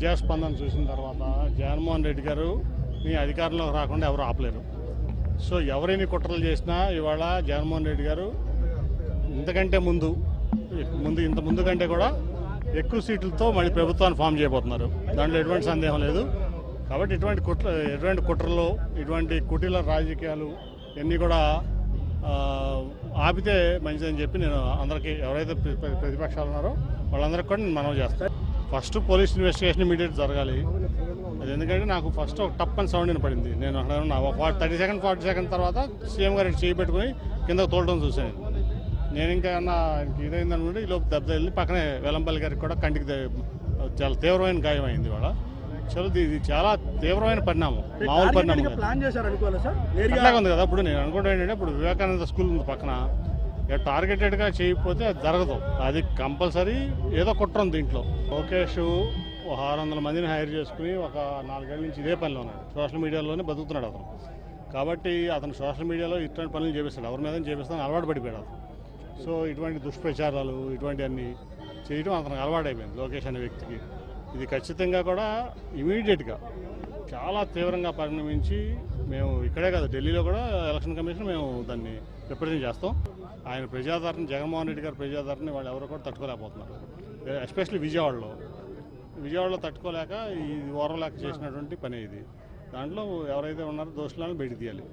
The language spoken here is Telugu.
ప్రజాస్పందన చూసిన తర్వాత జగన్మోహన్ రెడ్డి గారు మీ అధికారంలోకి రాకుండా ఎవరు ఆపలేరు. సో ఎవరైనా కుట్రలు చేసినా ఇవాళ జగన్మోహన్ రెడ్డి గారు ఇంతకంటే ఇంత ముందు కంటే కూడా ఎక్కువ సీట్లతో మళ్ళీ ప్రభుత్వాన్ని ఫామ్ చేయబోతున్నారు. దాంట్లో ఎటువంటి సందేహం లేదు. కాబట్టి ఎటువంటి కుట్రలు, ఇటువంటి కుటీల రాజకీయాలు ఇవన్నీ కూడా ఆపితే మంచిదని చెప్పి నేను అందరికీ, ఎవరైతే ప్రతిపక్షాలు ఉన్నారో వాళ్ళందరికీ కూడా నేను మనవి చేస్తాను. ఫస్ట్ పోలీస్ ఇన్వెస్టిగేషన్ ఇమీడియట్ జరగాలి. అది ఎందుకంటే నాకు ఫస్ట్ ఒక టప్ అని సౌండ్ వినపడింది. నేను అక్కడ 30 సెకండ్ 40 సెకండ్ తర్వాత సీఎం గారు చేయి పెట్టుకుని కిందకు తోలడం చూశాను. నేను ఇంకా ఇదైందనుకుంటే ఈ లోపు దెబ్బ వెళ్ళి పక్కనే వెల్లంపల్లి గారికి కూడా కంటికి చాలా తీవ్రమైన గాయం అయింది. ఇవాళ ఇది చాలా తీవ్రమైన పరిణామం, మామూలు పరిణామం అట్లాగే ఉంది కదా. ఇప్పుడు నేను అనుకుంటా ఏంటంటే, ఇప్పుడు వివేకానంద స్కూల్ ఉంది పక్కన, టార్గెటెడ్గా చేయకపోతే అది జరగదు. అది కంపల్సరీ ఏదో కుట్ర ఉంది దీంట్లో. లోకేష్ 600 మందిని హైర్ చేసుకుని ఒక 4 ఏళ్ళ నుంచి ఇదే పనిలో ఉన్నాడు. సోషల్ మీడియాలోనే బతుకుతున్నాడు అతను. కాబట్టి అతను సోషల్ మీడియాలో ఇటువంటి పనులు చేపిస్తాడు, ఎవరి మీద చేపిస్తాను అలవాటు పడిపోయాడు. సో ఇటువంటి దుష్ప్రచారాలు ఇటువంటివన్నీ చేయడం అతనికి అలవాటైపోయింది లోకేష్ అనే వ్యక్తికి. ఇది ఖచ్చితంగా కూడా ఇమీడియట్గా చాలా తీవ్రంగా పరిణమించి మేము ఇక్కడే కాదు, ఢిల్లీలో కూడా ఎలక్షన్ కమిషన్ మేము దాన్ని రిప్రజెంట్ చేస్తాం. ఆయన ప్రజాదరణ, జగన్మోహన్ రెడ్డి గారి ప్రజాదరణ వాళ్ళు ఎవరు కూడా తట్టుకోలేకపోతున్నారు. ఎస్పెషల్లీ విజయవాడలో తట్టుకోలేక ఈ ఓర్వలేక చేసినటువంటి పని ఇది. దాంట్లో ఎవరైతే ఉన్నారో దోషులను బయట తీయాలి.